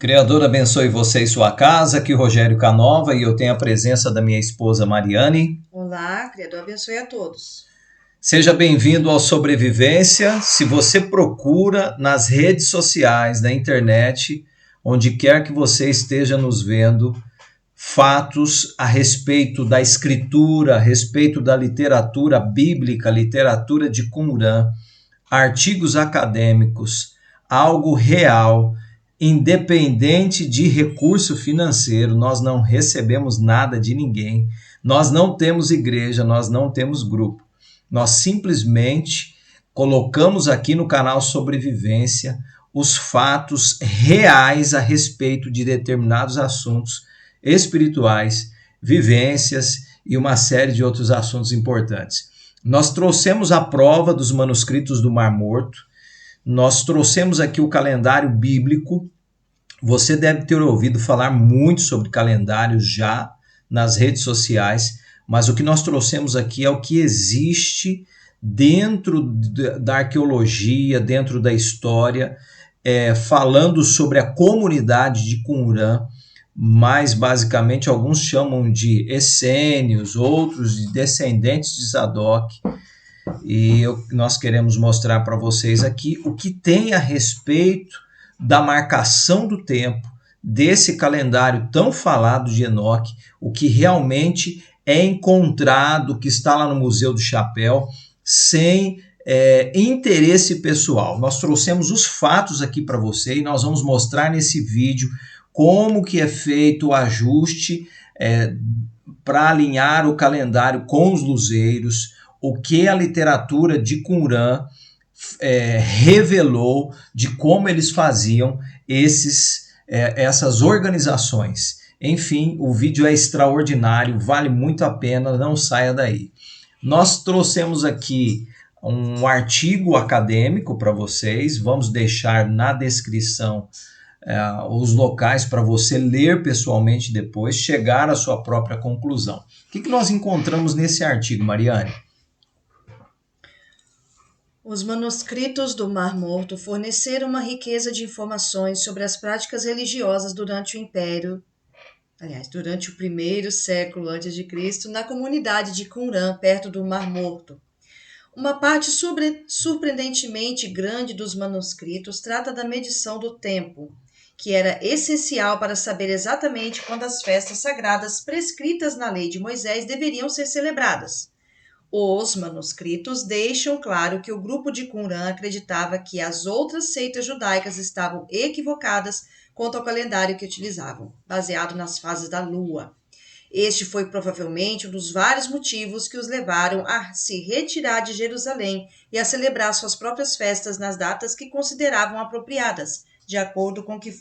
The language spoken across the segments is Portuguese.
Criador abençoe você e sua casa, aqui Rogério Canova e eu tenho a presença da minha esposa Mariane. Olá, Criador abençoe a todos. Seja bem-vindo ao Sobrevivência. Se você procura nas redes sociais, na internet, onde quer que você esteja nos vendo, fatos a respeito da escritura, a respeito da literatura bíblica, literatura de Qumran, artigos acadêmicos, algo real, independente de recurso financeiro, nós não recebemos nada de ninguém, nós não temos igreja, nós não temos grupo. Nós simplesmente colocamos aqui no canal Sobrevivência os fatos reais a respeito de determinados assuntos espirituais, vivências e uma série de outros assuntos importantes. Nós trouxemos a prova dos manuscritos do Mar Morto, nós trouxemos aqui o calendário bíblico. Você deve ter ouvido falar muito sobre calendários já nas redes sociais, mas o que nós trouxemos aqui é o que existe dentro da arqueologia, dentro da história, falando sobre a comunidade de Qumran, mais basicamente alguns chamam de essênios, outros de descendentes de Zadok. E nós queremos mostrar para vocês aqui o que tem a respeito da marcação do tempo, desse calendário tão falado de Enoque, o que realmente é encontrado, que está lá no Museu do Chapéu, sem interesse pessoal. Nós trouxemos os fatos aqui para você e nós vamos mostrar nesse vídeo como que é feito o ajuste para alinhar o calendário com os luzeiros, o que a literatura de Qumran revelou de como eles faziam essas organizações. Enfim, o vídeo é extraordinário, vale muito a pena, não saia daí. Nós trouxemos aqui um artigo acadêmico para vocês, vamos deixar na descrição os locais para você ler pessoalmente depois, chegar à sua própria conclusão. O que nós encontramos nesse artigo, Mariane? Os manuscritos do Mar Morto forneceram uma riqueza de informações sobre as práticas religiosas durante o primeiro século a.C., na comunidade de Qumran, perto do Mar Morto. Uma parte surpreendentemente grande dos manuscritos trata da medição do tempo, que era essencial para saber exatamente quando as festas sagradas prescritas na lei de Moisés deveriam ser celebradas. Os manuscritos deixam claro que o grupo de Qumran acreditava que as outras seitas judaicas estavam equivocadas quanto ao calendário que utilizavam, baseado nas fases da lua. Este foi provavelmente um dos vários motivos que os levaram a se retirar de Jerusalém e a celebrar suas próprias festas nas datas que consideravam apropriadas, de acordo com o que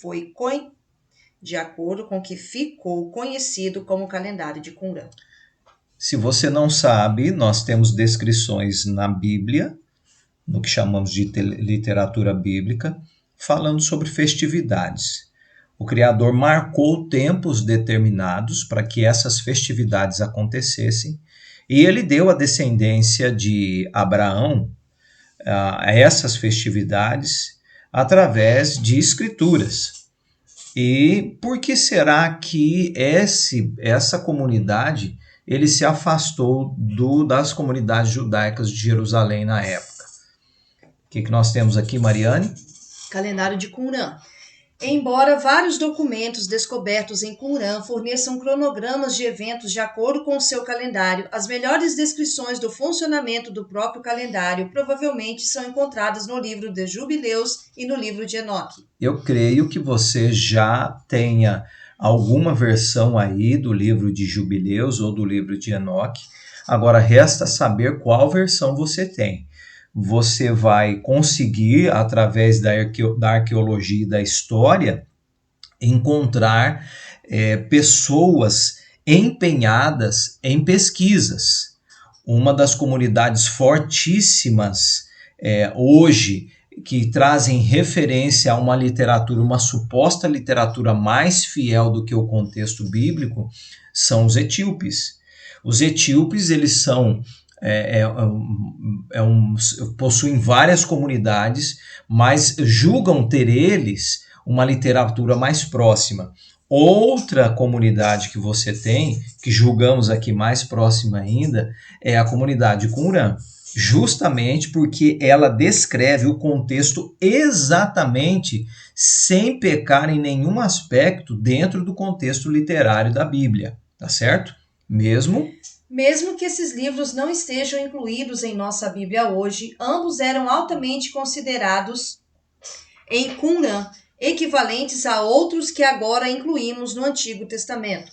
ficou conhecido como calendário de Qumran. Se você não sabe, nós temos descrições na Bíblia, no que chamamos de literatura bíblica, falando sobre festividades. O Criador marcou tempos determinados para que essas festividades acontecessem, e ele deu à descendência de Abraão a essas festividades através de escrituras. E por que será que essa comunidade ele se afastou das comunidades judaicas de Jerusalém na época? O que nós temos aqui, Mariane? Calendário de Qumran. Embora vários documentos descobertos em Qumran forneçam cronogramas de eventos de acordo com o seu calendário, as melhores descrições do funcionamento do próprio calendário provavelmente são encontradas no livro de Jubileus e no livro de Enoque. Eu creio que você já tenha alguma versão aí do livro de Jubileus ou do livro de Enoque. Agora resta saber qual versão você tem. Você vai conseguir, através da arqueologia e da história, encontrar pessoas empenhadas em pesquisas. Uma das comunidades fortíssimas hoje, que trazem referência a uma literatura, uma suposta literatura mais fiel do que o contexto bíblico, são os etíopes. Os etíopes, eles são possuem várias comunidades, mas julgam ter eles uma literatura mais próxima. Outra comunidade que você tem, que julgamos aqui mais próxima ainda, é a comunidade Qumran, justamente porque ela descreve o contexto exatamente sem pecar em nenhum aspecto dentro do contexto literário da Bíblia, tá certo? Mesmo que esses livros não estejam incluídos em nossa Bíblia hoje, ambos eram altamente considerados em Qumran, equivalentes a outros que agora incluímos no Antigo Testamento.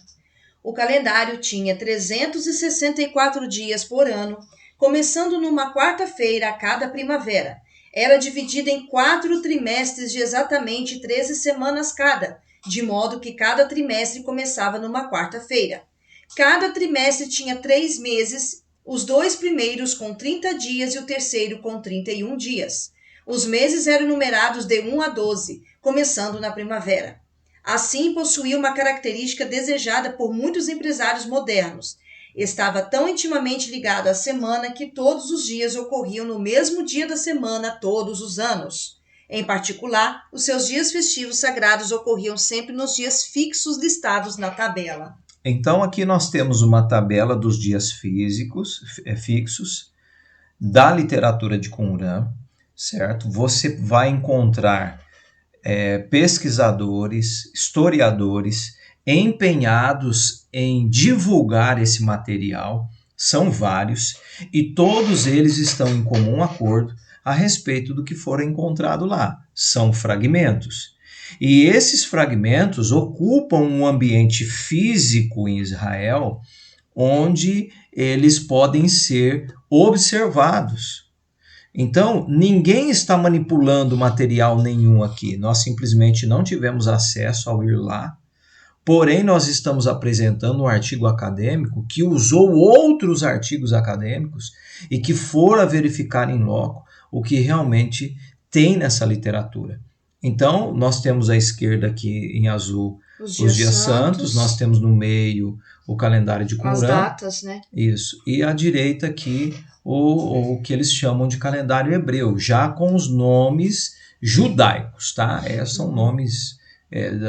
O calendário tinha 364 dias por ano, começando numa quarta-feira a cada primavera. Era dividida em 4 trimestres de exatamente 13 semanas cada, de modo que cada trimestre começava numa quarta-feira. Cada trimestre tinha 3 meses, os 2 primeiros com 30 dias e o terceiro com 31 dias. Os meses eram numerados de 1 a 12, começando na primavera. Assim, possuía uma característica desejada por muitos empresários modernos. Estava tão intimamente ligado à semana que todos os dias ocorriam no mesmo dia da semana todos os anos. Em particular, os seus dias festivos sagrados ocorriam sempre nos dias fixos listados na tabela. Então, aqui nós temos uma tabela dos dias fixos da literatura de Qumran, certo? Você vai encontrar pesquisadores, historiadores empenhados em divulgar esse material, são vários, e todos eles estão em comum acordo a respeito do que for encontrado lá. São fragmentos. E esses fragmentos ocupam um ambiente físico em Israel onde eles podem ser observados. Então, ninguém está manipulando material nenhum aqui. Nós simplesmente não tivemos acesso ao ir lá. Porém, nós estamos apresentando um artigo acadêmico que usou outros artigos acadêmicos e que fora verificar em loco o que realmente tem nessa literatura. Então, nós temos à esquerda aqui em azul os dias santos, nós temos no meio o calendário de Qumran. As datas, né? Isso. E à direita aqui o que eles chamam de calendário hebreu, já com os nomes judaicos, tá? São nomes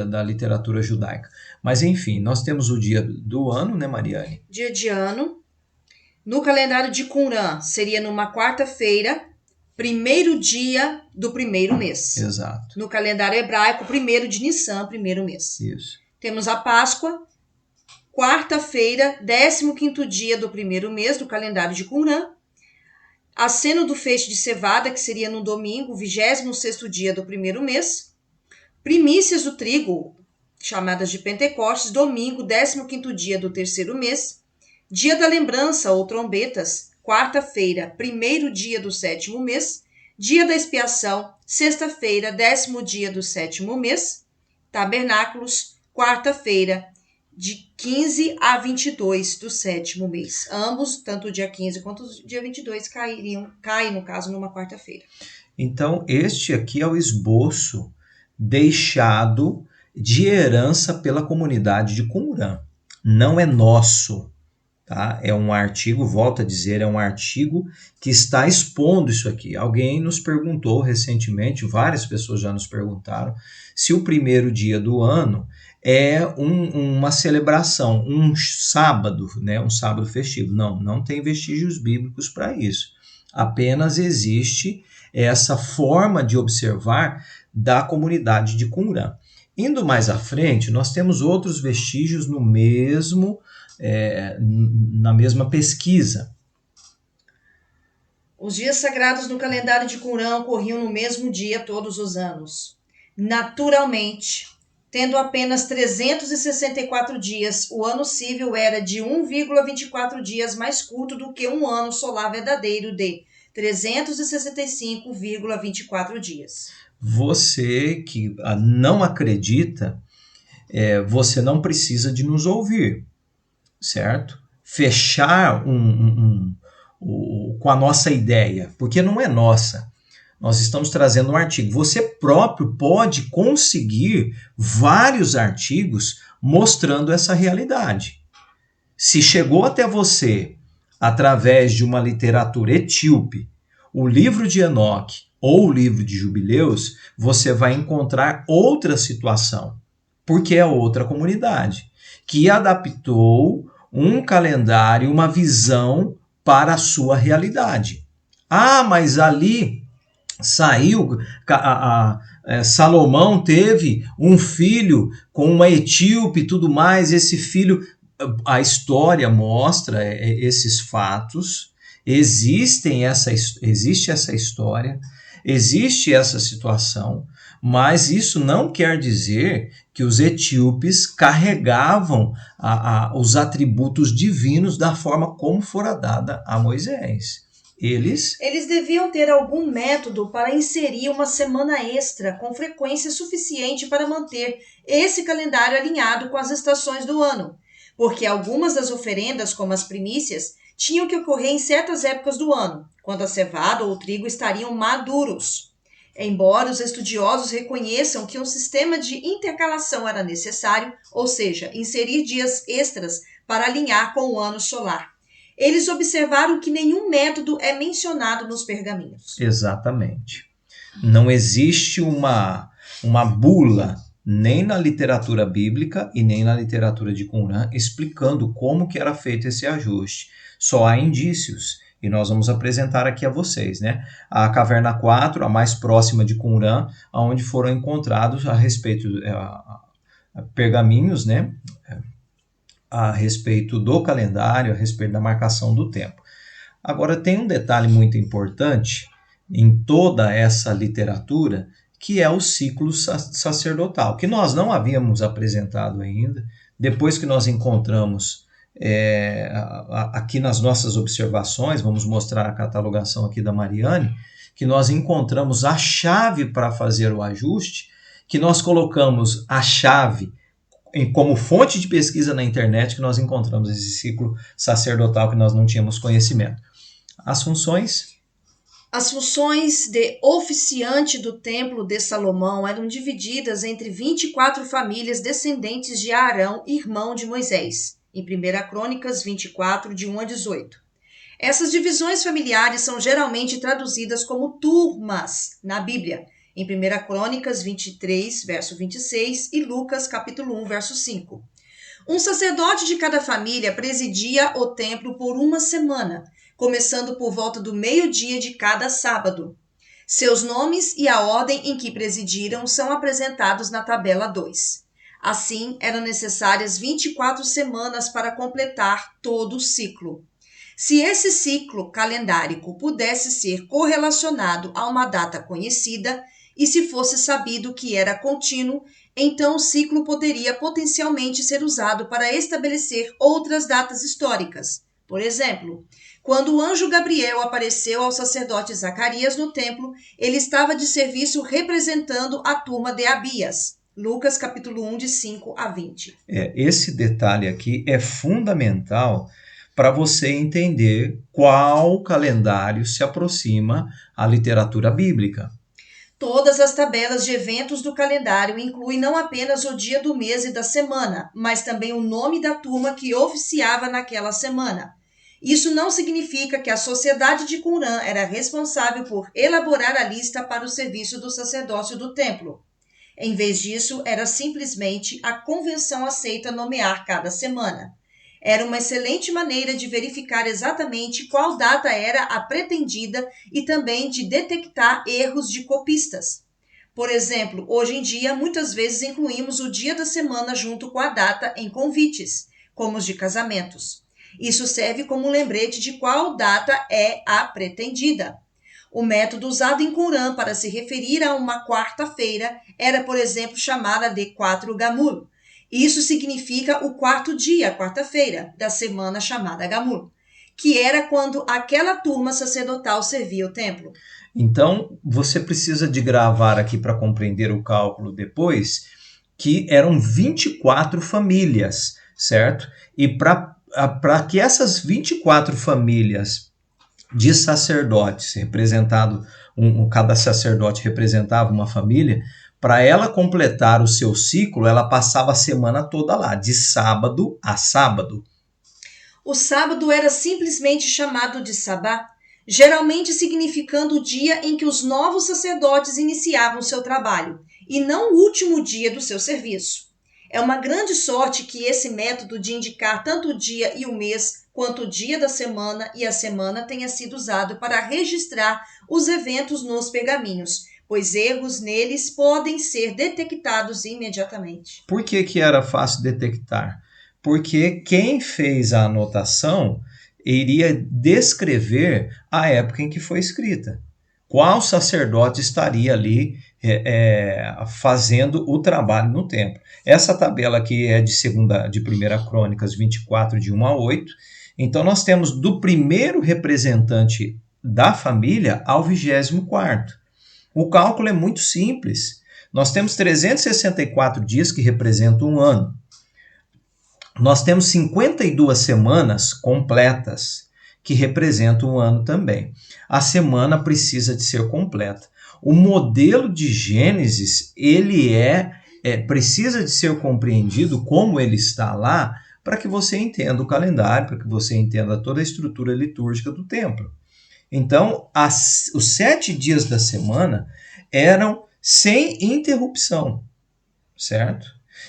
da literatura judaica. Mas, enfim, nós temos o dia do ano, né, Mariane? Dia de ano. No calendário de Qumran, seria numa quarta-feira, primeiro dia do primeiro mês. Exato. No calendário hebraico, primeiro de Nissan, primeiro mês. Isso. Temos a Páscoa, quarta-feira, 15º dia do primeiro mês do calendário de Qumran. Aceno do feixe de cevada, que seria no domingo, 26º dia do primeiro mês. Primícias do trigo, chamadas de Pentecostes, domingo, 15º dia do terceiro mês. Dia da lembrança, ou trombetas, quarta-feira, primeiro dia do sétimo mês. Dia da expiação, sexta-feira, 10º dia do sétimo mês. Tabernáculos, quarta-feira, de 15 a 22 do sétimo mês. Ambos, tanto o dia 15 quanto o dia 22, caem, no caso, numa quarta-feira. Então, este aqui é o esboço deixado de herança pela comunidade de Qumran. Não é nosso, tá? É um artigo, volto a dizer, é um artigo que está expondo isso aqui. Alguém nos perguntou recentemente, várias pessoas já nos perguntaram, se o primeiro dia do ano é uma celebração, um sábado, né? Um sábado festivo. Não tem vestígios bíblicos para isso. Apenas existe essa forma de observar da comunidade de Qumran. Indo mais à frente, nós temos outros vestígios na mesma pesquisa. Os dias sagrados no calendário de Qumran ocorriam no mesmo dia todos os anos. Naturalmente, tendo apenas 364 dias, o ano civil era de 1,24 dias mais curto do que um ano solar verdadeiro de 365,24 dias. Você que não acredita, você não precisa de nos ouvir, certo? Fechar com a nossa ideia, porque não é nossa. Nós estamos trazendo um artigo. Você próprio pode conseguir vários artigos mostrando essa realidade. Se chegou até você através de uma literatura etíope, o livro de Enoque, ou o livro de Jubileus, você vai encontrar outra situação, porque é outra comunidade que adaptou um calendário, uma visão para a sua realidade. Ah, mas ali saiu, Salomão teve um filho com uma etíope e tudo mais, esse filho, a história mostra esses fatos, existe essa história, existe essa situação, mas isso não quer dizer que os etíopes carregavam os atributos divinos da forma como fora dada a Moisés. Eles deviam ter algum método para inserir uma semana extra com frequência suficiente para manter esse calendário alinhado com as estações do ano, porque algumas das oferendas, como as primícias, tinham que ocorrer em certas épocas do ano, quando a cevada ou o trigo estariam maduros. Embora os estudiosos reconheçam que um sistema de intercalação era necessário, ou seja, inserir dias extras para alinhar com o ano solar, eles observaram que nenhum método é mencionado nos pergaminhos. Exatamente. Não existe uma bula, nem na literatura bíblica e nem na literatura de Qumran, explicando como que era feito esse ajuste. Só há indícios, e nós vamos apresentar aqui a vocês, né? A caverna 4, a mais próxima de Qumran, onde foram encontrados a respeito pergaminhos, né? A respeito do calendário, a respeito da marcação do tempo. Agora, tem um detalhe muito importante em toda essa literatura, que é o ciclo sacerdotal, que nós não havíamos apresentado ainda. Depois que nós encontramos aqui nas nossas observações, vamos mostrar a catalogação aqui da Mariane, que nós encontramos a chave para fazer o ajuste, que nós colocamos a chave como fonte de pesquisa na internet, que nós encontramos esse ciclo sacerdotal que nós não tínhamos conhecimento. As funções de oficiante do templo de Salomão eram divididas entre 24 famílias descendentes de Arão, irmão de Moisés, em 1 Crônicas 24, de 1 a 18. Essas divisões familiares são geralmente traduzidas como turmas na Bíblia, em 1 Crônicas 23, verso 26 e Lucas capítulo 1, verso 5. Um sacerdote de cada família presidia o templo por uma semana, começando por volta do meio-dia de cada sábado. Seus nomes e a ordem em que presidiram são apresentados na tabela 2. Assim, eram necessárias 24 semanas para completar todo o ciclo. Se esse ciclo calendárico pudesse ser correlacionado a uma data conhecida, e se fosse sabido que era contínuo, então o ciclo poderia potencialmente ser usado para estabelecer outras datas históricas. Por exemplo, quando o anjo Gabriel apareceu ao sacerdote Zacarias no templo, ele estava de serviço representando a turma de Abias. Lucas capítulo 1, de 5 a 20. Esse detalhe aqui é fundamental para você entender qual calendário se aproxima à literatura bíblica. Todas as tabelas de eventos do calendário incluem não apenas o dia do mês e da semana, mas também o nome da turma que oficiava naquela semana. Isso não significa que a sociedade de Qumran era responsável por elaborar a lista para o serviço do sacerdócio do templo. Em vez disso, era simplesmente a convenção aceita nomear cada semana. Era uma excelente maneira de verificar exatamente qual data era a pretendida e também de detectar erros de copistas. Por exemplo, hoje em dia, muitas vezes incluímos o dia da semana junto com a data em convites, como os de casamentos. Isso serve como um lembrete de qual data é a pretendida. O método usado em Qumran para se referir a uma quarta-feira era, por exemplo, chamada de 4 Gamul. Isso significa o quarto dia, quarta-feira, da semana chamada Gamul, que era quando aquela turma sacerdotal servia o templo. Então, você precisa de gravar aqui para compreender o cálculo depois, que eram 24 famílias, certo? E para que essas 24 famílias de sacerdotes, cada sacerdote representava uma família, para ela completar o seu ciclo, ela passava a semana toda lá, de sábado a sábado. O sábado era simplesmente chamado de sabá. geralmente significando o dia em que os novos sacerdotes iniciavam seu trabalho, e não o último dia do seu serviço. É uma grande sorte que esse método de indicar tanto o dia e o mês, quanto o dia da semana e a semana tenha sido usado para registrar os eventos nos pergaminhos, pois erros neles podem ser detectados imediatamente. Por que que era fácil detectar? Porque quem fez a anotação iria descrever a época em que foi escrita. Qual sacerdote estaria ali fazendo o trabalho no templo. Essa tabela aqui é de 1 Crônicas 24, de 1 a 8. Então, nós temos do primeiro representante da família ao 24º. O cálculo é muito simples. Nós temos 364 dias que representam um ano. Nós temos 52 semanas completas, que representam um ano também. A semana precisa de ser completa. O modelo de Gênesis, ele precisa de ser compreendido como ele está lá, para que você entenda o calendário, para que você entenda toda a estrutura litúrgica do templo. Então, os 7 dias da semana eram sem interrupção, certo?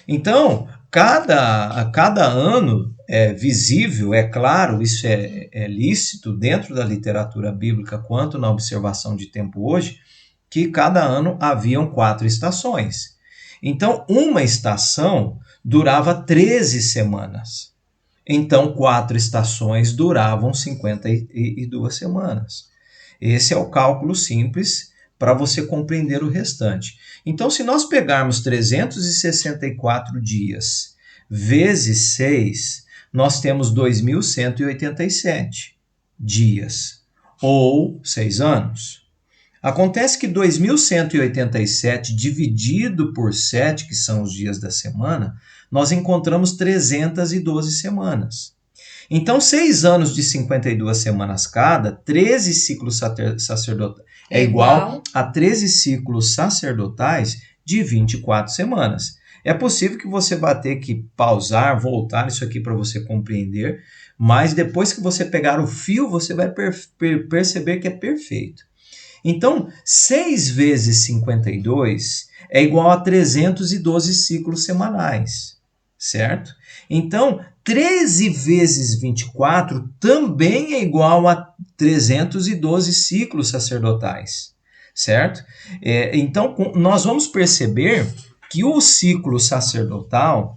Então, cada ano é visível, é claro, isso é lícito dentro da literatura bíblica quanto na observação de tempo hoje, que cada ano haviam 4 estações. Então, uma estação durava 13 semanas. Então, 4 estações duravam 52 semanas. Esse é o cálculo simples para você compreender o restante. Então, se nós pegarmos 364 dias vezes 6, nós temos 2.187 dias, ou 6 anos. Acontece que 2.187 dividido por 7, que são os dias da semana, nós encontramos 312 semanas. Então, 6 anos de 52 semanas cada, 13 ciclos sacerdotais, é igual a 13 ciclos sacerdotais de 24 semanas. É possível que você vá ter que pausar, voltar isso aqui para você compreender, mas depois que você pegar o fio, você vai perceber que é perfeito. Então, 6 vezes 52 é igual a 312 ciclos semanais, certo? Então, 13 vezes 24 também é igual a 312 ciclos sacerdotais, certo? Então, nós vamos perceber que o ciclo sacerdotal,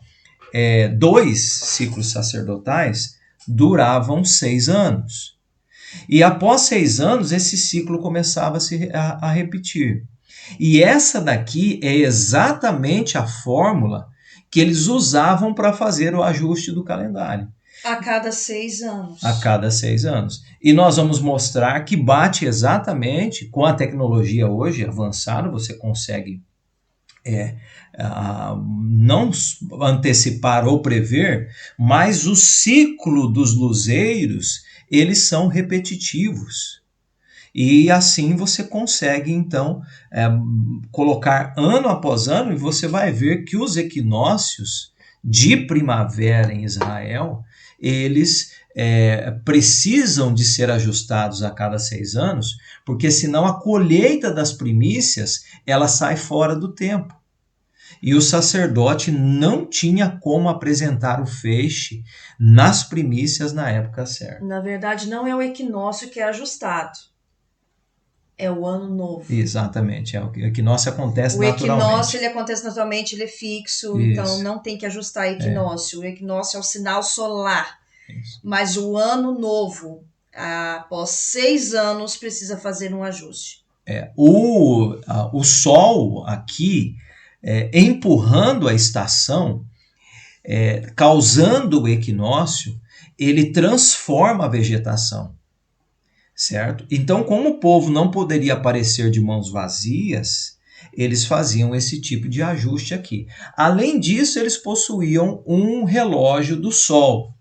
2 ciclos sacerdotais, duravam 6 anos. E após 6 anos, esse ciclo começava a repetir. E essa daqui é exatamente a fórmula que eles usavam para fazer o ajuste do calendário. A cada 6 anos. A cada 6 anos. E nós vamos mostrar que bate exatamente com a tecnologia hoje avançada, você consegue não antecipar ou prever, mas o ciclo dos luzeiros, eles são repetitivos. E assim você consegue, então, colocar ano após ano, e você vai ver que os equinócios de primavera em Israel, eles precisam de ser ajustados a cada 6 anos, porque senão a colheita das primícias, ela sai fora do tempo. E o sacerdote não tinha como apresentar o feixe nas primícias na época certa. Na verdade, não é o equinócio que é ajustado. É o ano novo. Exatamente. O equinócio acontece naturalmente. O equinócio ele acontece naturalmente, ele é fixo, isso. Então não tem que ajustar equinócio. O equinócio é o sinal solar. Isso. Mas o ano novo, após 6 anos, precisa fazer um ajuste. O Sol aqui, empurrando a estação, causando o equinócio, ele transforma a vegetação. Certo? Então, como o povo não poderia aparecer de mãos vazias, eles faziam esse tipo de ajuste aqui. Além disso, eles possuíam um relógio do sol.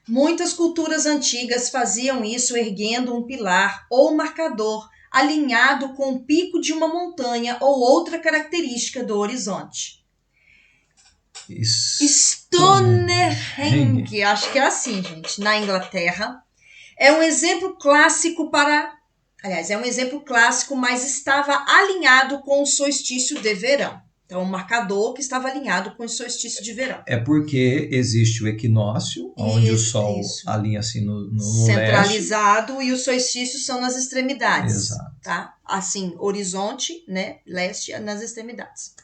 Muitas culturas antigas faziam isso erguendo um pilar ou marcador alinhado com o pico de uma montanha ou outra característica do horizonte. Stonehenge, acho que é assim, gente, na Inglaterra, É um exemplo clássico é um exemplo clássico, mas estava alinhado com o solstício de verão. Então, um marcador que estava alinhado com o solstício de verão. É porque existe o equinócio, onde o Sol Isso. alinha assim no centralizado, leste. e os solstícios são nas extremidades. Exato. Tá? Assim, horizonte, né? Leste nas extremidades.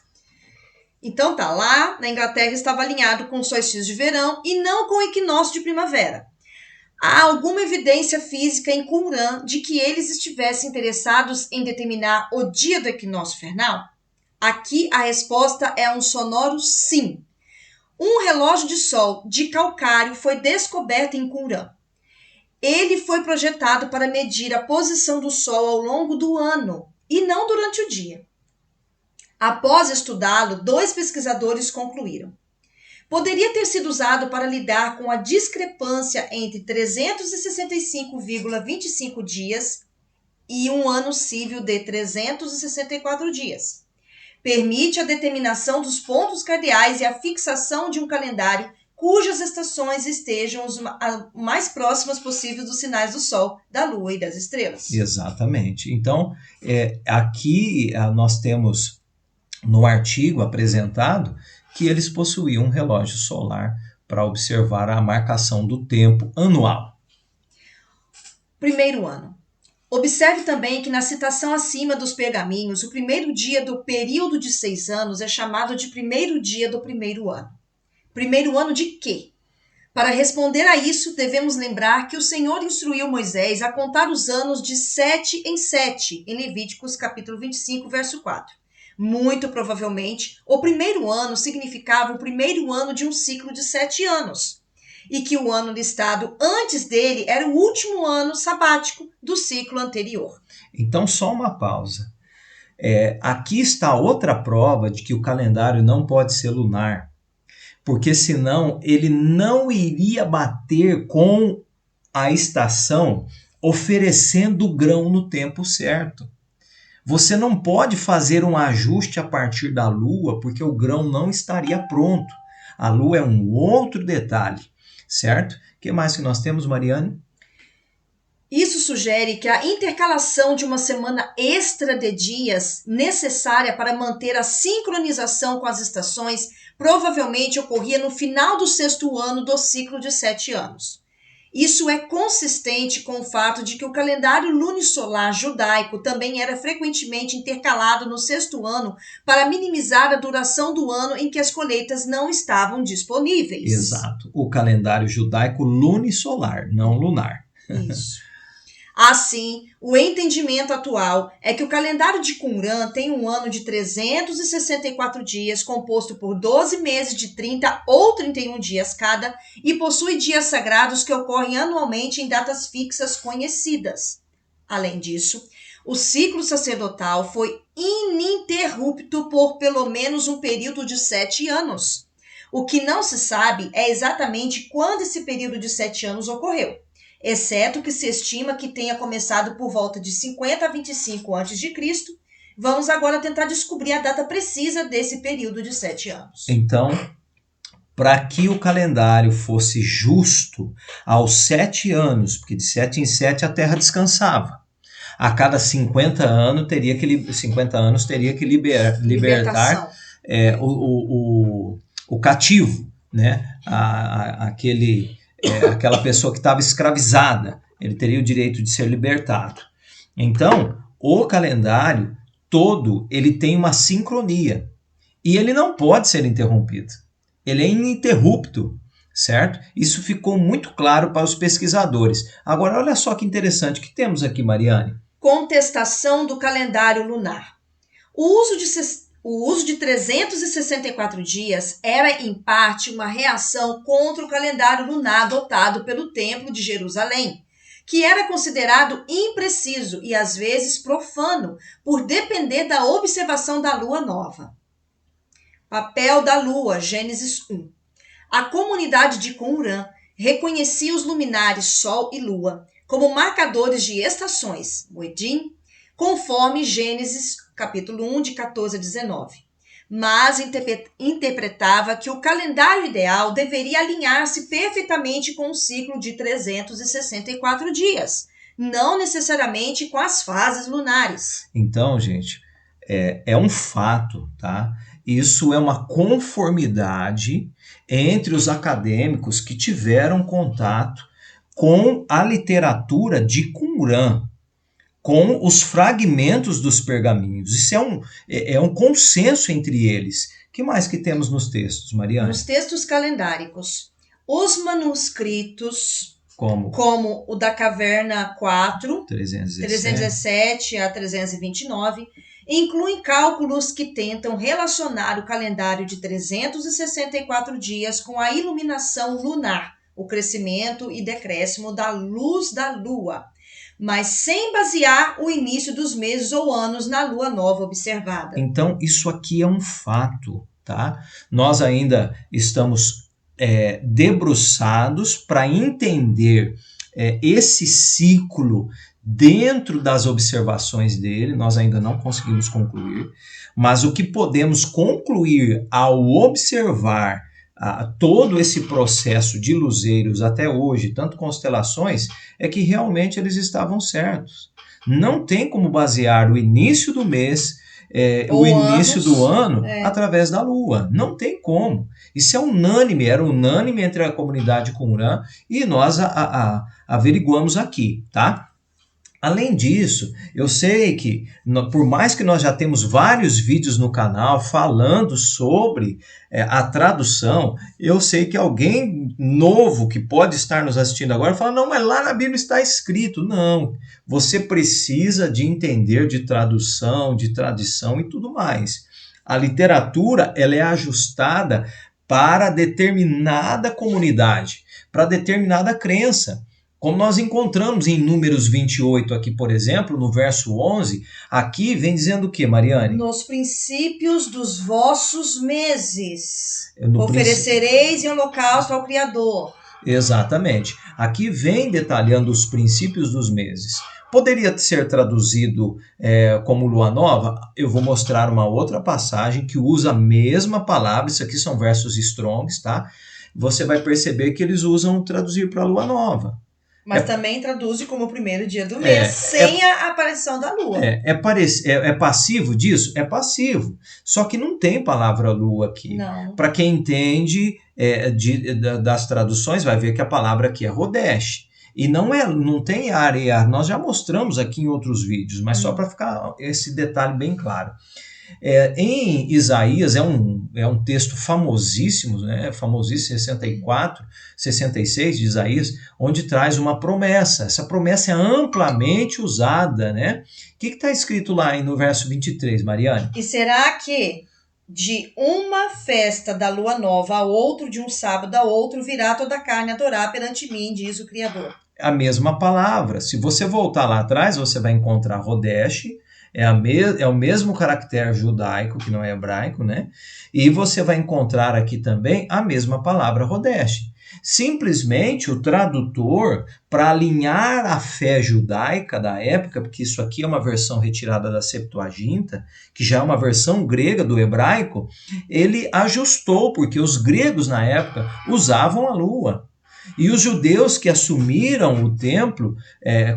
Então tá, lá na Inglaterra estava alinhado com o solstício de verão e não com o equinócio de primavera. Há alguma evidência física em Qumran de que eles estivessem interessados em determinar o dia do equinócio vernal? Aqui a resposta é um sonoro sim. Um relógio de sol de calcário foi descoberto em Qumran. Ele foi projetado para medir a posição do sol ao longo do ano e não durante o dia. Após estudá-lo, 2 pesquisadores concluíram: poderia ter sido usado para lidar com a discrepância entre 365,25 dias e um ano cívil de 364 dias. Permite a determinação dos pontos cardeais e a fixação de um calendário cujas estações estejam o mais próximas possíveis dos sinais do Sol, da Lua e das estrelas. Exatamente. Então, aqui nós temos no artigo apresentado que eles possuíam um relógio solar para observar a marcação do tempo anual. Primeiro ano. Observe também que na citação acima dos pergaminhos, o primeiro dia do período de 6 anos é chamado de primeiro dia do primeiro ano. Primeiro ano de quê? Para responder a isso, devemos lembrar que o Senhor instruiu Moisés a contar os anos de 7 em 7, em Levíticos capítulo 25, verso 4. Muito provavelmente, o primeiro ano significava o primeiro ano de um ciclo de 7 anos, e que o ano listado antes dele era o último ano sabático do ciclo anterior. Então, só uma pausa. Aqui está outra prova de que o calendário não pode ser lunar, porque senão ele não iria bater com a estação oferecendo o grão no tempo certo. Você não pode fazer um ajuste a partir da Lua, porque o grão não estaria pronto. A Lua é um outro detalhe, certo? O que mais que nós temos, Mariane? Isso sugere que a intercalação de uma semana extra de dias necessária para manter a sincronização com as estações provavelmente ocorria no final do 6º ano do ciclo de 7 anos. Isso é consistente com o fato de que o calendário lunisolar judaico também era frequentemente intercalado no 6º ano para minimizar a duração do ano em que as colheitas não estavam disponíveis. Exato. O calendário judaico lunisolar, não lunar. Isso. Assim, o entendimento atual é que o calendário de Qumran tem um ano de 364 dias, composto por 12 meses de 30 ou 31 dias cada, e possui dias sagrados que ocorrem anualmente em datas fixas conhecidas. Além disso, o ciclo sacerdotal foi ininterrupto por pelo menos um período de 7 anos. O que não se sabe é exatamente quando esse período de 7 anos ocorreu, exceto que se estima que tenha começado por volta de 50 a 25 a.C., vamos agora tentar descobrir a data precisa desse período de 7 anos. Então, para que o calendário fosse justo aos 7 anos, porque de 7 em 7 a Terra descansava, a cada 50 anos teria que libertar o cativo, né? Aquela pessoa que estava escravizada, ele teria o direito de ser libertado. Então, o calendário todo, ele tem uma sincronia e ele não pode ser interrompido. Ele é ininterrupto, certo? Isso ficou muito claro para os pesquisadores. Agora, olha só que interessante, o que temos aqui, Mariane? Contestação do calendário lunar. O uso de 364 dias era, em parte, uma reação contra o calendário lunar adotado pelo Templo de Jerusalém, que era considerado impreciso e, às vezes, profano, por depender da observação da lua nova. Papel da lua, Gênesis 1. A comunidade de Qumran reconhecia os luminares Sol e Lua como marcadores de estações, Moedim, conforme Gênesis capítulo 1, de 14 a 19. mas interpretava que o calendário ideal deveria alinhar-se perfeitamente com o ciclo de 364 dias, não necessariamente com as fases lunares. Então, gente, é um fato, tá? Isso é uma conformidade entre os acadêmicos que tiveram contato com a literatura de Qumran, com os fragmentos dos pergaminhos. Isso é um consenso entre eles. O que mais que temos nos textos, Mariana? Nos textos calendáricos, os manuscritos, Como o da Caverna 4, 317. 317 a 329, incluem cálculos que tentam relacionar o calendário de 364 dias com a iluminação lunar, o crescimento e decréscimo da luz da lua, mas sem basear o início dos meses ou anos na lua nova observada. Então, isso aqui é um fato, tá? Nós ainda estamos debruçados para entender esse ciclo dentro das observações dele. Nós ainda não conseguimos concluir, mas o que podemos concluir ao observar todo esse processo de luzeiros até hoje, tanto constelações, é que realmente eles estavam certos. Não tem como basear o início do mês, o início do ano, através da lua. Não tem como. Isso é unânime, era unânime entre a comunidade Qumran e nós averiguamos aqui, tá? Além disso, eu sei que, por mais que nós já temos vários vídeos no canal falando sobre a tradução, eu sei que alguém novo que pode estar nos assistindo agora fala, não, mas lá na Bíblia está escrito. Não, você precisa de entender de tradução, de tradição e tudo mais. A literatura, ela é ajustada para determinada comunidade, para determinada crença. Como nós encontramos em Números 28 aqui, por exemplo, no verso 11, aqui vem dizendo o que, Mariane? Nos princípios dos vossos meses, oferecereis em holocausto ao Criador. Exatamente. Aqui vem detalhando os princípios dos meses. Poderia ser traduzido como lua nova? Eu vou mostrar uma outra passagem que usa a mesma palavra. Isso aqui são versos Strongs, tá? Você vai perceber que eles usam traduzir para lua nova. Mas também traduz como o primeiro dia do mês, sem a aparição da lua. É passivo disso? É passivo. Só que não tem palavra lua aqui. Para quem entende das traduções, vai ver que a palavra aqui é Rodesh. E não tem areia. Nós já mostramos aqui em outros vídeos, mas só para ficar esse detalhe bem claro. Em Isaías, é um texto famosíssimo, né? Famosíssimo, 64, 66 de Isaías, onde traz uma promessa. Essa promessa é amplamente usada, né? O que está escrito lá no verso 23, Mariane? E será que de uma festa da lua nova a outro, de um sábado a outro, virá toda a carne adorar perante mim, diz o Criador. A mesma palavra. Se você voltar lá atrás, você vai encontrar Rodesh. É o mesmo caractere judaico, que não é hebraico, né? E você vai encontrar aqui também a mesma palavra Rodesh. Simplesmente o tradutor, para alinhar a fé judaica da época, porque isso aqui é uma versão retirada da Septuaginta, que já é uma versão grega do hebraico, ele ajustou, porque os gregos na época usavam a lua. E os judeus que assumiram o templo,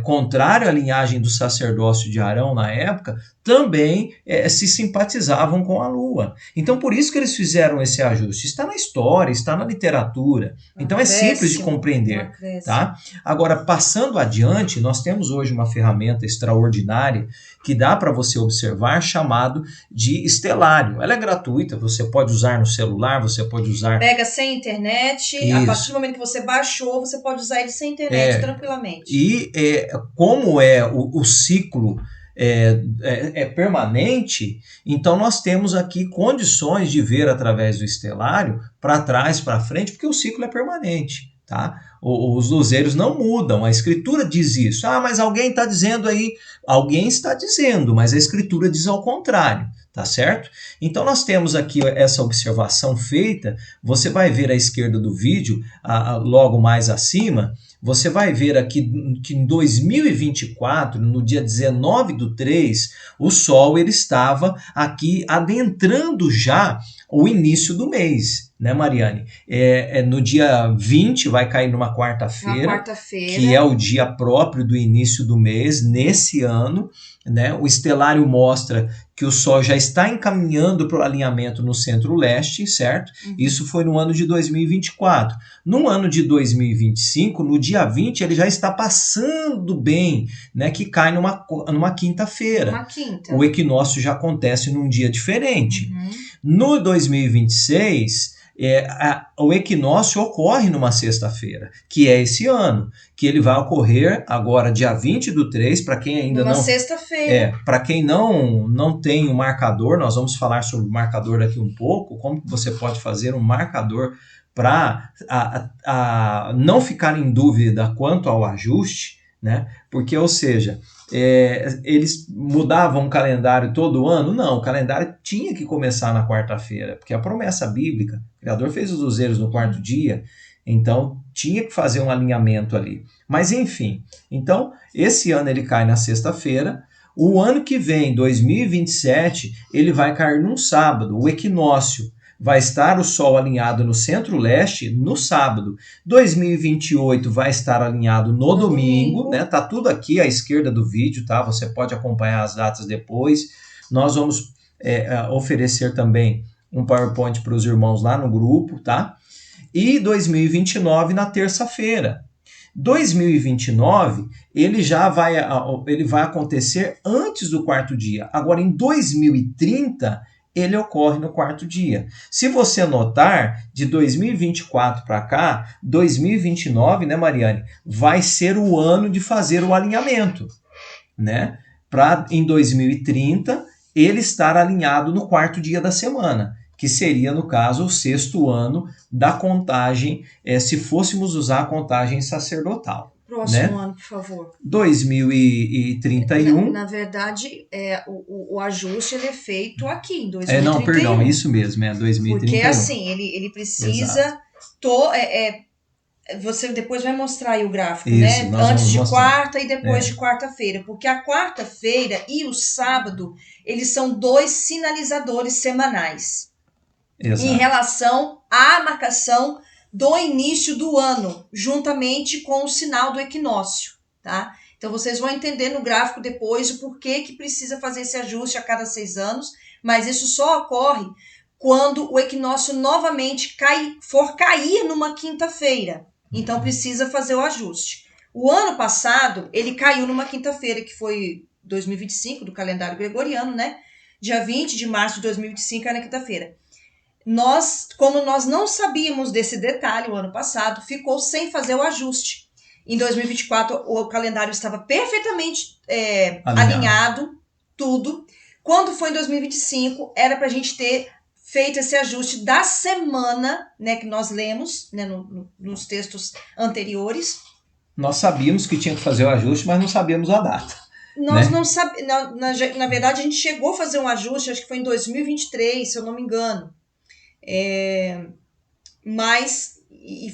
contrário à linhagem do sacerdócio de Arão na época, também se simpatizavam com a lua. Então, por isso que eles fizeram esse ajuste. Está na história, está na literatura. Então, é simples de compreender. Tá? Agora, passando adiante, nós temos hoje uma ferramenta extraordinária que dá para você observar, chamado de estelário. Ela é gratuita, você pode usar no celular, você pode usar... Pega sem internet, isso. A partir do momento que você baixou, você pode usar ele sem internet tranquilamente. E como o ciclo permanente, então nós temos aqui condições de ver através do estelário, para trás, para frente, porque o ciclo é permanente. Tá? Os luzeiros não mudam, a escritura diz isso. Mas alguém está dizendo aí, alguém está dizendo, mas a escritura diz ao contrário. tá certo? Então nós temos aqui essa observação feita, você vai ver à esquerda do vídeo, logo mais acima, você vai ver aqui que em 2024, no dia 19/3, o Sol ele estava aqui adentrando já o início do mês, né, Mariane? No dia 20 vai cair numa quarta-feira, que é o dia próprio do início do mês, nesse ano, né? O estelário mostra que o Sol já está encaminhando para o alinhamento no centro-leste, certo? Isso foi no ano de 2024. No ano de 2025, no dia 20, ele já está passando bem, né? Que cai numa quinta-feira. O equinócio já acontece num dia diferente. No 2026... o equinócio ocorre numa sexta-feira, que é esse ano, que ele vai ocorrer agora dia 20/3, para quem ainda numa sexta-feira. Para quem não tem um marcador, nós vamos falar sobre o marcador daqui um pouco, como que você pode fazer um marcador para não ficar em dúvida quanto ao ajuste, né? Porque, ou seja, eles mudavam o calendário todo ano? Não, o calendário tinha que começar na quarta-feira, porque a promessa bíblica, o Criador fez os luzeiros no quarto dia, então tinha que fazer um alinhamento ali. Mas enfim, então esse ano ele cai na sexta-feira, o ano que vem, 2027, ele vai cair num sábado, o equinócio. Vai estar o Sol alinhado no centro-leste no sábado. 2028 vai estar alinhado no domingo, né? Tá tudo aqui à esquerda do vídeo, tá? Você pode acompanhar as datas depois. Nós vamos oferecer também um PowerPoint para os irmãos lá no grupo, tá? E 2029 na terça-feira. 2029 ele vai acontecer antes do quarto dia. Agora em 2030 ele ocorre no quarto dia. Se você notar, de 2024 para cá, 2029, né, Mariane, vai ser o ano de fazer o alinhamento, né? Para em 2030 ele estar alinhado no quarto dia da semana, que seria, no caso, o sexto ano da contagem, se fôssemos usar a contagem sacerdotal. Próximo ano, por favor. 2031. Na verdade, o ajuste ele é feito aqui, em 2031. Não, perdão, isso mesmo, 2031. Porque assim, ele precisa... Você depois vai mostrar aí o gráfico, isso, né? Antes de quarta e depois de quarta-feira. Porque a quarta-feira e o sábado, eles são 2 sinalizadores semanais. Exato. Em relação à marcação do início do ano, juntamente com o sinal do equinócio, tá? Então, vocês vão entender no gráfico depois o porquê que precisa fazer esse ajuste a cada 6 anos, mas isso só ocorre quando o equinócio novamente for cair numa quinta-feira. Então, precisa fazer o ajuste. O ano passado, ele caiu numa quinta-feira, que foi 2025, do calendário gregoriano, né? Dia 20 de março de 2025, era na quinta-feira. Como nós não sabíamos desse detalhe o ano passado, ficou sem fazer o ajuste. Em 2024, o calendário estava perfeitamente alinhado, tudo. Quando foi em 2025, era para a gente ter feito esse ajuste da semana, né, que nós lemos, né, nos textos anteriores. Nós sabíamos que tinha que fazer o ajuste, mas não sabíamos a data. Nós não sabíamos. Na verdade, a gente chegou a fazer um ajuste, acho que foi em 2023, se eu não me engano. Mas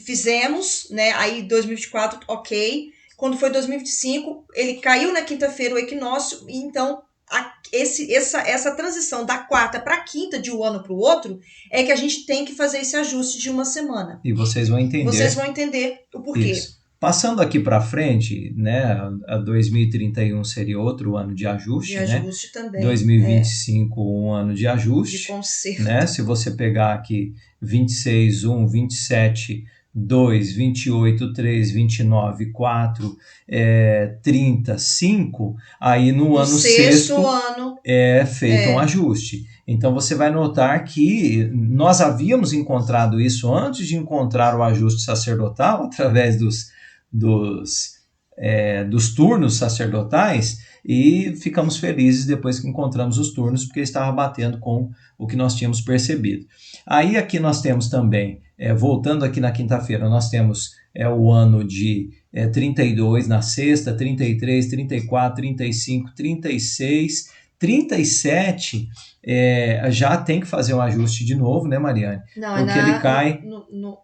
fizemos, né? Aí 2024, ok. Quando foi 2025, ele caiu na quinta-feira o equinócio, e então essa transição da quarta para a quinta de um ano para o outro é que a gente tem que fazer esse ajuste de uma semana. E vocês vão entender. Vocês vão entender o porquê. Isso. Passando aqui para frente, né, a 2031 seria outro ano de ajuste, de ajuste, né? Também. 2025 um ano de ajuste, de conserto, né? Se você pegar aqui 26, 1, 27, 2, 28, 3, 29, 4, 30, 5, aí no ano sexto ano é feito um ajuste. Então você vai notar que nós havíamos encontrado isso antes de encontrar o ajuste sacerdotal, através dos turnos sacerdotais, e ficamos felizes depois que encontramos os turnos, porque estava batendo com o que nós tínhamos percebido. Aí aqui nós temos também, voltando aqui na quinta-feira, nós temos o ano de 32 na sexta, 33, 34, 35, 36, 37 já tem que fazer um ajuste de novo, né, Mariane? Não, Porque ele cai...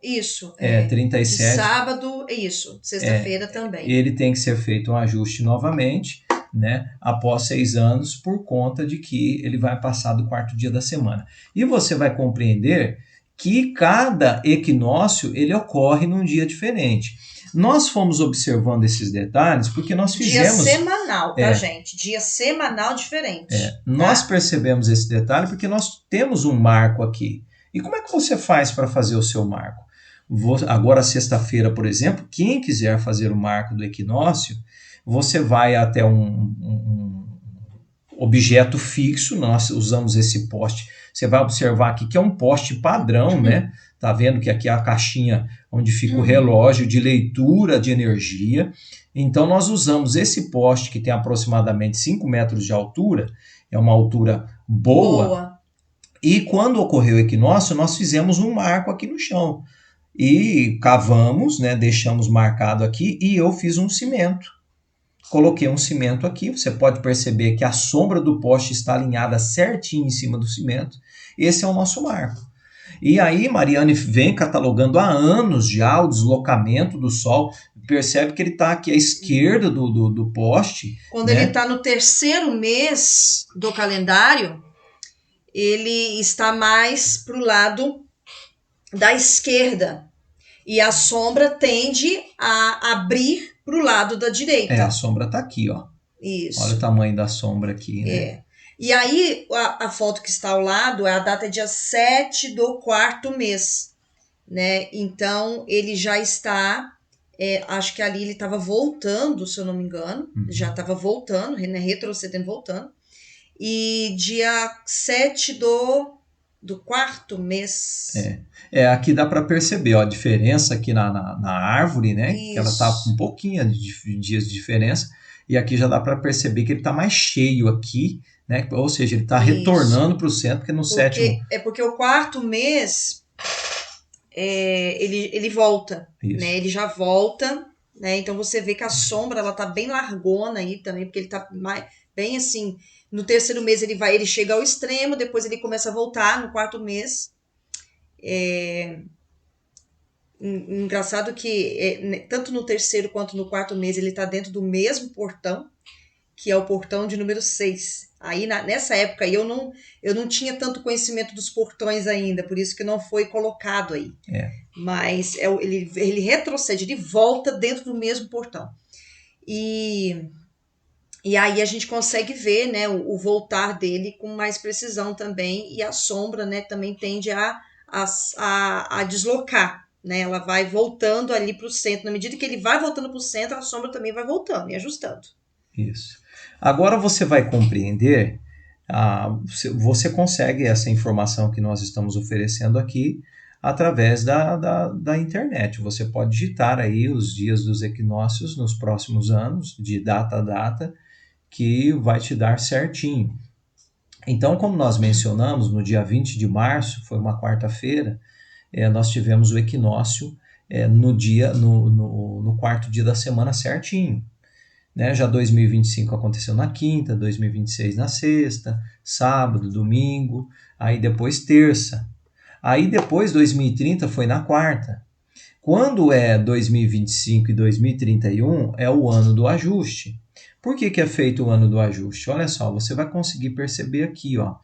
Isso. 37. De sábado, isso. Sexta-feira também. Ele tem que ser feito um ajuste novamente, né, após 6 anos, por conta de que ele vai passar do 4º dia da semana. E você vai compreender que cada equinócio ele ocorre num dia diferente. Nós fomos observando esses detalhes porque nós fizemos... Dia semanal, tá, gente? Dia semanal diferente. Nós percebemos esse detalhe porque nós temos um marco aqui. E como é que você faz para fazer o seu marco? Agora, sexta-feira, por exemplo, quem quiser fazer o marco do equinócio, você vai até um objeto fixo, nós usamos esse poste. Você vai observar aqui que é um poste padrão, né? Tá vendo que aqui é a caixinha onde fica o relógio de leitura de energia. Então, nós usamos esse poste que tem aproximadamente 5 metros de altura, é uma altura boa. E quando ocorreu o equinócio, nós fizemos um marco aqui no chão. E cavamos, né? Deixamos marcado aqui e eu fiz um cimento. Coloquei um cimento aqui, você pode perceber que a sombra do poste está alinhada certinho em cima do cimento. Esse é o nosso marco. E aí Mariane vem catalogando há anos já o deslocamento do Sol. Percebe que ele está aqui à esquerda do poste. Quando ele está no 3º mês do calendário, ele está mais para o lado da esquerda. E a sombra tende a abrir para o lado da direita. A sombra está aqui, ó. Isso. Olha o tamanho da sombra aqui, né? E aí, a foto que está ao lado, a data é dia 7 do 4º mês, né? Então, ele já está, acho que ali ele estava voltando, se eu não me engano, já estava voltando, né? Retrocedendo, voltando. E dia 7 do 4º mês. Aqui dá para perceber, ó, a diferença aqui na árvore, né? Que ela tá com um pouquinho de dias de diferença. E aqui já dá para perceber que ele está mais cheio aqui, né? Ou seja, ele está retornando para o centro, porque no 7º... Porque o 4º mês, ele volta, né? Ele já volta, né? Então você vê que a sombra, ela tá bem largona aí também, porque ele tá bem assim... No 3º mês ele chega ao extremo, depois ele começa a voltar no 4º mês. Engraçado que tanto no 3º quanto no 4º mês ele está dentro do mesmo portão, que é o portão de número 6. Aí nessa época eu não tinha tanto conhecimento dos portões ainda, por isso que não foi colocado aí. Mas ele retrocede, ele volta dentro do mesmo portão. E aí a gente consegue ver, né, o voltar dele com mais precisão também, e a sombra, né, também tende a deslocar, né? Ela vai voltando ali para o centro. Na medida que ele vai voltando para o centro, a sombra também vai voltando e ajustando. Isso. Agora você vai compreender, você consegue essa informação que nós estamos oferecendo aqui através da internet. Você pode digitar aí os dias dos equinócios nos próximos anos, de data a data, que vai te dar certinho. Então, como nós mencionamos, no dia 20 de março, foi uma quarta-feira, nós tivemos o equinócio no 4º dia da semana certinho. Né? Já 2025 aconteceu na quinta, 2026 na sexta, sábado, domingo, aí depois terça. Aí depois 2030 foi na quarta. Quando é 2025 e 2031 é o ano do ajuste. Por que é feito o ano do ajuste? Olha só, você vai conseguir perceber aqui, ó.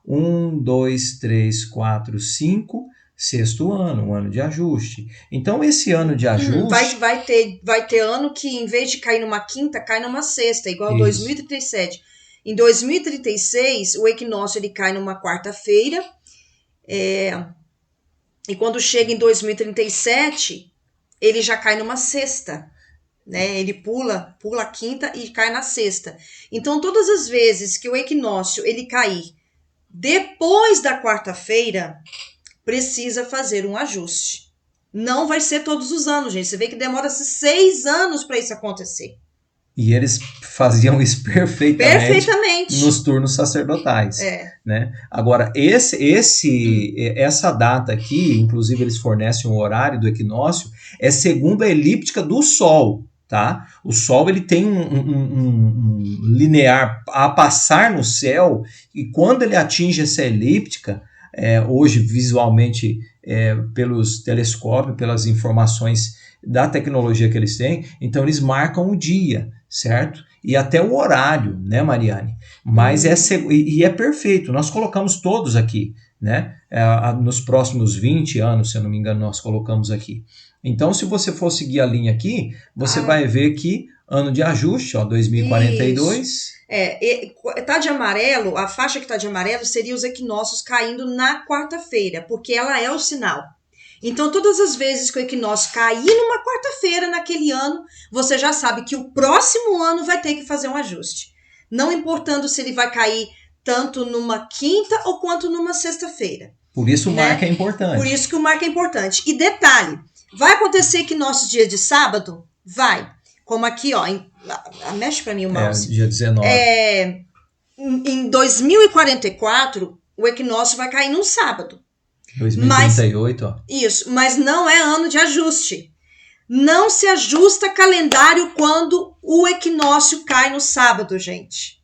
1, 2, 3, 4, 5, 6º ano, um ano de ajuste. Então, esse ano de ajuste... Vai ter ano que, em vez de cair numa quinta, cai numa sexta, igual 2037. Em 2036, o equinócio ele cai numa quarta-feira, e quando chega em 2037, ele já cai numa sexta. Né? Ele pula a quinta e cai na sexta. Então, todas as vezes que o equinócio ele cair depois da quarta-feira, precisa fazer um ajuste. Não vai ser todos os anos, gente. Você vê que demora-se 6 anos para isso acontecer. E eles faziam isso perfeitamente nos turnos sacerdotais. Né? Agora, essa data aqui, inclusive eles fornecem o horário do equinócio, é segundo a elíptica do Sol. tá? O Sol ele tem um linear a passar no céu, e quando ele atinge essa elíptica, hoje visualmente pelos telescópios, pelas informações da tecnologia que eles têm, então eles marcam o dia, certo? E até o horário, né, Mariane? Mas é perfeito, nós colocamos todos aqui, né? Nos próximos 20 anos, se eu não me engano, nós colocamos aqui. Então, se você for seguir a linha aqui, você vai ver que ano de ajuste, ó, 2042. Tá de amarelo, a faixa que tá de amarelo seria os equinócios caindo na quarta-feira, porque ela é o sinal. Então, todas as vezes que o equinócio cair numa quarta-feira naquele ano, você já sabe que o próximo ano vai ter que fazer um ajuste. Não importando se ele vai cair tanto numa quinta ou quanto numa sexta-feira. Por isso o marco é importante. Por isso que o marco é importante. E detalhe, vai acontecer equinócio dia de sábado? Vai. Como aqui, ó, mexe para mim o mouse. Dia 19. Em 2044, o equinócio vai cair num sábado. 2038, ó. Isso, mas não é ano de ajuste. Não se ajusta calendário quando o equinócio cai no sábado, gente.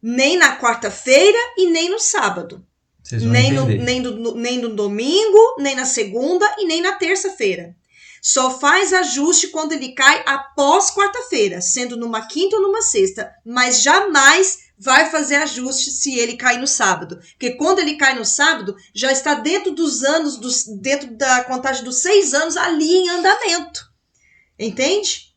Nem na quarta-feira e nem no sábado. Nem no domingo, nem na segunda e nem na terça-feira. Só faz ajuste quando ele cai após quarta-feira, sendo numa quinta ou numa sexta, mas jamais vai fazer ajuste se ele cair no sábado. Porque quando ele cai no sábado, já está dentro dos anos, dentro da contagem dos 6 anos ali em andamento. Entende?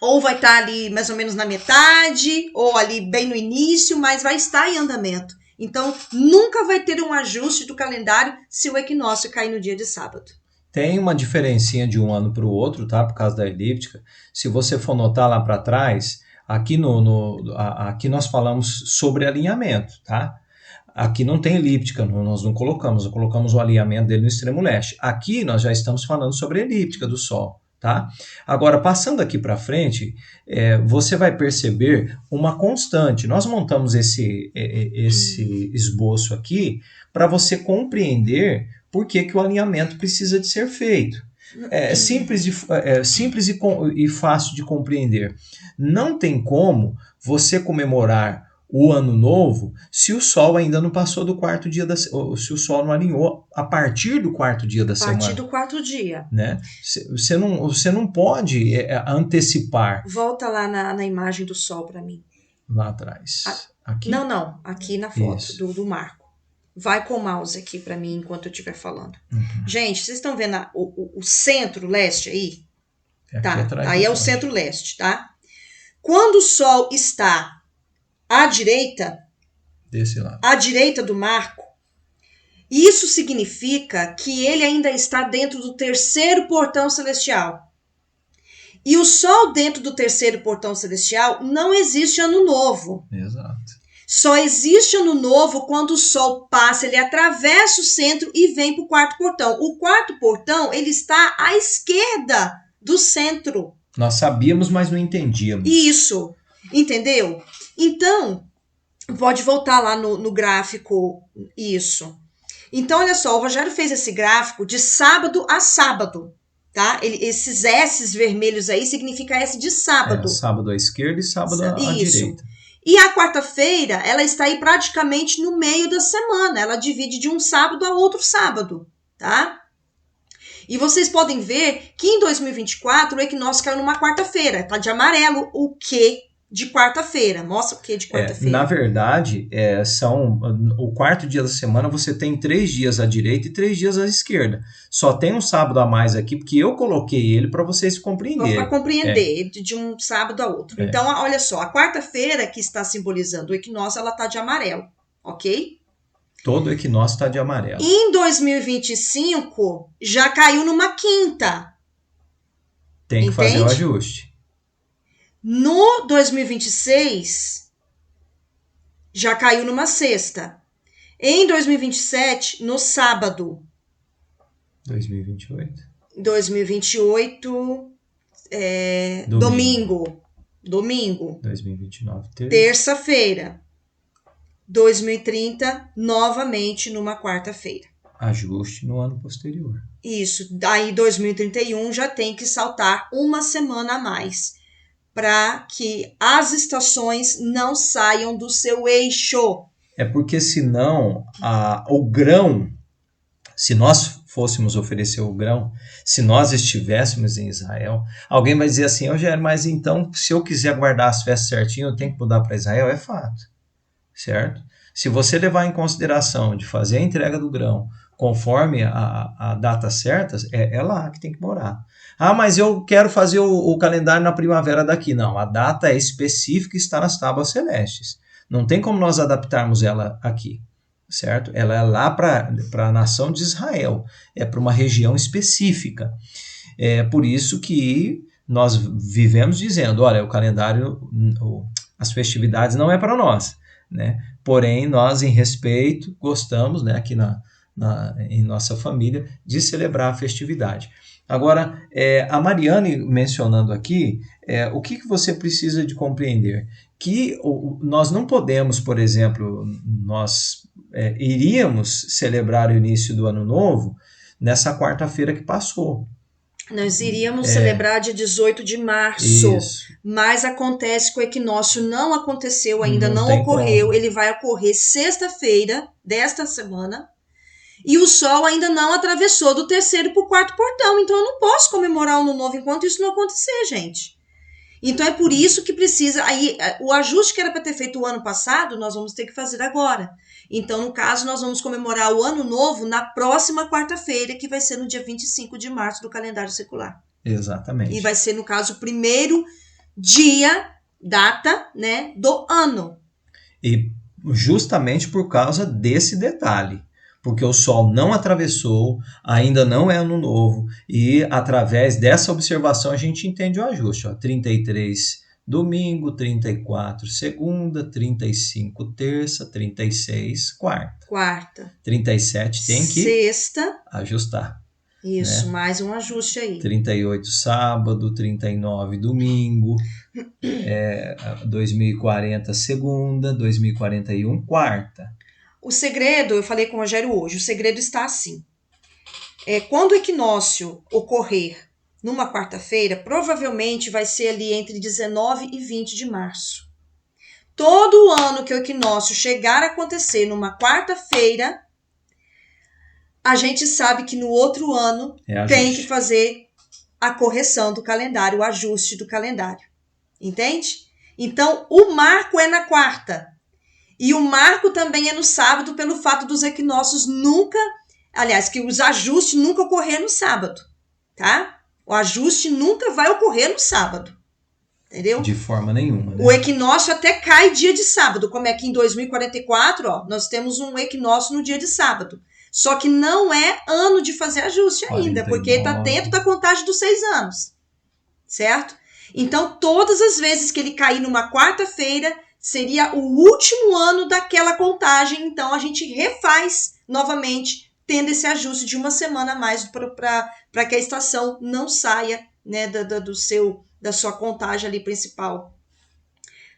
Ou vai estar ali mais ou menos na metade, ou ali bem no início, mas vai estar em andamento. Então, nunca vai ter um ajuste do calendário se o equinócio cair no dia de sábado. Tem uma diferencinha de um ano para o outro, tá? Por causa da elíptica. Se você for notar lá para trás, aqui nós falamos sobre alinhamento, tá? Aqui não tem elíptica, nós não colocamos o alinhamento dele no extremo leste. Aqui nós já estamos falando sobre a elíptica do Sol, tá? Agora, passando aqui para frente, você vai perceber uma constante. Nós montamos esse esboço aqui para você compreender por que o alinhamento precisa de ser feito. É simples e fácil de compreender. Não tem como você comemorar o ano novo se o Sol ainda não passou do quarto dia se o Sol não alinhou a partir do quarto dia da semana. A partir do quarto dia. Né? Você não pode antecipar. Volta lá na imagem do Sol para mim. Lá atrás. Aqui? Não. Aqui na foto do Marco. Vai com o mouse aqui para mim enquanto eu estiver falando. Gente, vocês estão vendo o centro-leste aí? Tá. Aí é o centro-leste, tá? Quando o Sol está à direita, desse lado, à direita do Marco, isso significa que ele ainda está dentro do terceiro portão celestial. E o Sol dentro do terceiro portão celestial não existe ano novo. Exato. Só existe ano novo quando o Sol passa, ele atravessa o centro e vem para o quarto portão. O quarto portão, ele está à esquerda do centro. Nós sabíamos, mas não entendíamos. Isso, entendeu? Então, pode voltar lá no gráfico, isso. Então, olha só, o Rogério fez esse gráfico de sábado a sábado, tá? Esses S vermelhos aí significa S de sábado. Sábado à esquerda e sábado à direita. E a quarta-feira, ela está aí praticamente no meio da semana. Ela divide de um sábado a outro sábado, tá? E vocês podem ver que em 2024 o equinócio caiu numa quarta-feira. Tá de amarelo o Q de quarta-feira. Mostra o Q de quarta-feira. Na verdade, o quarto dia da semana você tem 3 dias à direita e 3 dias à esquerda. Só tem um sábado a mais aqui, porque eu coloquei ele para vocês compreenderem. Para compreender de um sábado a outro. Então, olha só, a quarta-feira que está simbolizando o equinócio, ela tá de amarelo, ok? Todo equinócio está de amarelo. Em 2025, já caiu numa quinta. Tem que fazer o ajuste. No 2026, já caiu numa sexta. Em 2027, no sábado. 2028. 2028, domingo. 2029, terça-feira. 2030, novamente numa quarta-feira. ajuste no ano posterior. Isso, daí 2031 já tem que saltar uma semana a mais, para que as estações não saiam do seu eixo. É porque senão o grão, se nós fôssemos oferecer o grão, se nós estivéssemos em Israel, alguém vai dizer assim, Rogério, mas então se eu quiser guardar as festas certinho, eu tenho que mudar para Israel? É fato, certo? Se você levar em consideração de fazer a entrega do grão conforme a data certa, é lá que tem que morar. Ah, mas eu quero fazer o calendário na primavera daqui. Não, a data é específica e está nas tábuas celestes. Não tem como nós adaptarmos ela aqui, certo? Ela é lá para a nação de Israel, é para uma região específica. É por isso que nós vivemos dizendo, olha, o calendário, as festividades não é para nós, né? Porém, nós, em respeito, gostamos, né, aqui em nossa família, de celebrar a festividade. Agora, a Mariane mencionando aqui, o que você precisa de compreender? Que nós não podemos, por exemplo, nós iríamos celebrar o início do Ano Novo nessa quarta-feira que passou. Nós iríamos celebrar dia 18 de março, Isso. Mas acontece que o equinócio não aconteceu ainda, não ocorreu. Ele vai ocorrer sexta-feira desta semana e o Sol ainda não atravessou do terceiro para o quarto portão. Então eu não posso comemorar o Ano Novo enquanto isso não acontecer, gente. Então é por isso que precisa, aí o ajuste que era para ter feito o ano passado, nós vamos ter que fazer agora. Então, no caso, nós vamos comemorar o Ano Novo na próxima quarta-feira, que vai ser no dia 25 de março do calendário secular. Exatamente. E vai ser, no caso, o primeiro dia, data, né, do ano. E justamente por causa desse detalhe. Porque o Sol não atravessou, ainda não é Ano Novo, e através dessa observação a gente entende o ajuste. 33 domingo, 34 segunda, 35 terça, 36 quarta. 37 tem que sexta, ajustar. Isso, né? Mais um ajuste aí. 38 sábado, 39 domingo, 2040 segunda, 2041 quarta. O segredo, eu falei com o Rogério hoje, o segredo está assim. Quando o equinócio ocorrer numa quarta-feira, provavelmente vai ser ali entre 19 e 20 de março. Todo ano que o equinócio chegar a acontecer numa quarta-feira, a gente sabe que no outro ano tem que fazer a correção do calendário, o ajuste do calendário. Entende? Então, o marco é na quarta. E o marco também é no sábado, pelo fato dos equinócios que os ajustes nunca ocorrer no sábado, tá? O ajuste nunca vai ocorrer no sábado, entendeu? De forma nenhuma, né? O equinócio até cai dia de sábado, como é que em 2044, nós temos um equinócio no dia de sábado. Só que não é ano de fazer ajuste ainda, 49. porque está dentro da contagem dos 6 anos, certo? Então, todas as vezes que ele cair numa quarta-feira, seria o último ano daquela contagem, então a gente refaz novamente, tendo esse ajuste de uma semana a mais para que a estação não saia, né, da sua contagem ali principal,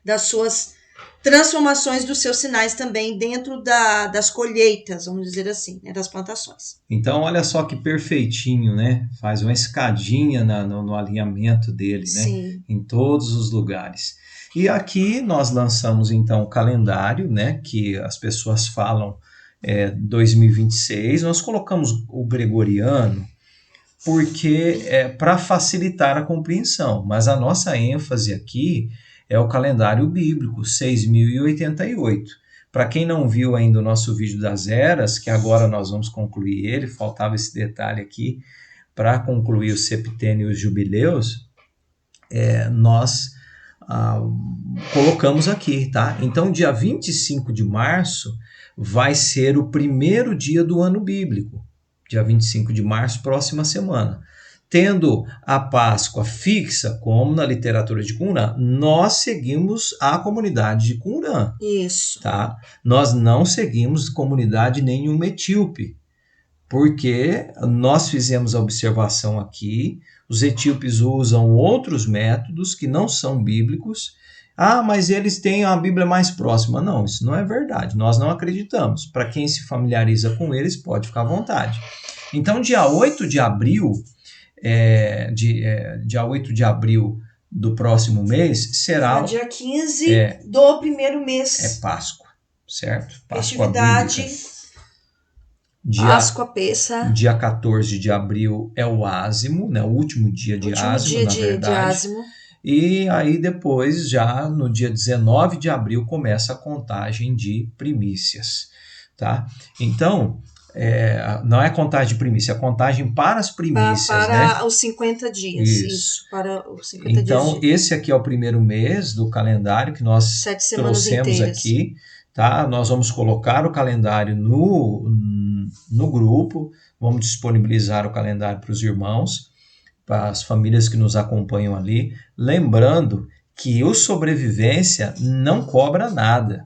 das suas transformações dos seus sinais também dentro das colheitas, vamos dizer assim, né, das plantações. Então, olha só que perfeitinho, né? Faz uma escadinha no alinhamento dele, Sim. né? Em todos os lugares. E aqui nós lançamos então o calendário, né, que as pessoas falam 2026. Nós colocamos o gregoriano porque para facilitar a compreensão, mas a nossa ênfase aqui é o calendário bíblico, 6.088. Para quem não viu ainda o nosso vídeo das eras, que agora nós vamos concluir ele, faltava esse detalhe aqui, para concluir o septênio e os jubileus, nós colocamos aqui, tá? Então, dia 25 de março vai ser o primeiro dia do ano bíblico. Dia 25 de março, próxima semana. Tendo a Páscoa fixa, como na literatura de Qumran, nós seguimos a comunidade de Qumran. Isso. Tá? Nós não seguimos comunidade nenhuma etíope, porque nós fizemos a observação aqui, os etíopes usam outros métodos que não são bíblicos, Ah, mas eles têm a Bíblia mais próxima. Não, isso não é verdade. Nós não acreditamos. Para quem se familiariza com eles, pode ficar à vontade. Então, dia 8 de abril, dia 8 de abril do próximo mês, será... dia 15 do primeiro mês. É Páscoa, certo? Páscoa festividade. bíblica. Páscoa, Peça. Dia 14 de abril é o ázimo, né? O último dia de ázimo, na verdade. De ázimo. E aí depois, já no dia 19 de abril, começa a contagem de primícias, tá? Então, não é contagem de primícia, é contagem para as primícias, para os 50 dias. Isso, para os 50 dias. Então, esse aqui é o primeiro mês do calendário que nós trouxemos aqui, tá? Nós vamos colocar o calendário no grupo, vamos disponibilizar o calendário para os irmãos, para as famílias que nos acompanham ali, lembrando que o Sobrevivência não cobra nada.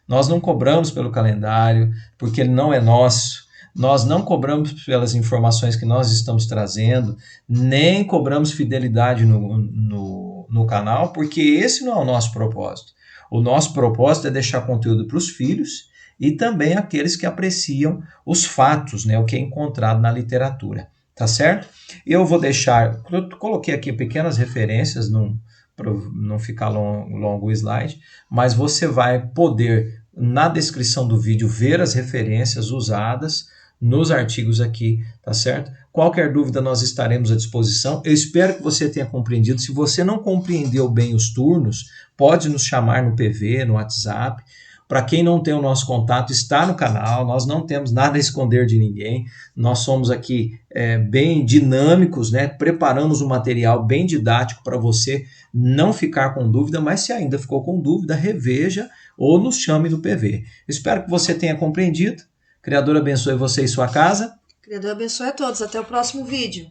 Nós não cobramos pelo calendário, porque ele não é nosso. Nós não cobramos pelas informações que nós estamos trazendo, nem cobramos fidelidade no canal, porque esse não é o nosso propósito. O nosso propósito é deixar conteúdo para os filhos e também aqueles que apreciam os fatos, né, o que é encontrado na literatura. Tá certo? Eu vou deixar, eu coloquei aqui pequenas referências, para não ficar longo o slide, mas você vai poder, na descrição do vídeo, ver as referências usadas nos artigos aqui, tá certo? Qualquer dúvida nós estaremos à disposição. Eu espero que você tenha compreendido. Se você não compreendeu bem os turnos, pode nos chamar no PV, no WhatsApp. Para quem não tem o nosso contato, está no canal, nós não temos nada a esconder de ninguém, nós somos aqui bem dinâmicos, né? Preparamos um material bem didático para você não ficar com dúvida, mas se ainda ficou com dúvida, reveja ou nos chame no PV. Espero que você tenha compreendido. Criador abençoe você e sua casa. Criador abençoe a todos. Até o próximo vídeo.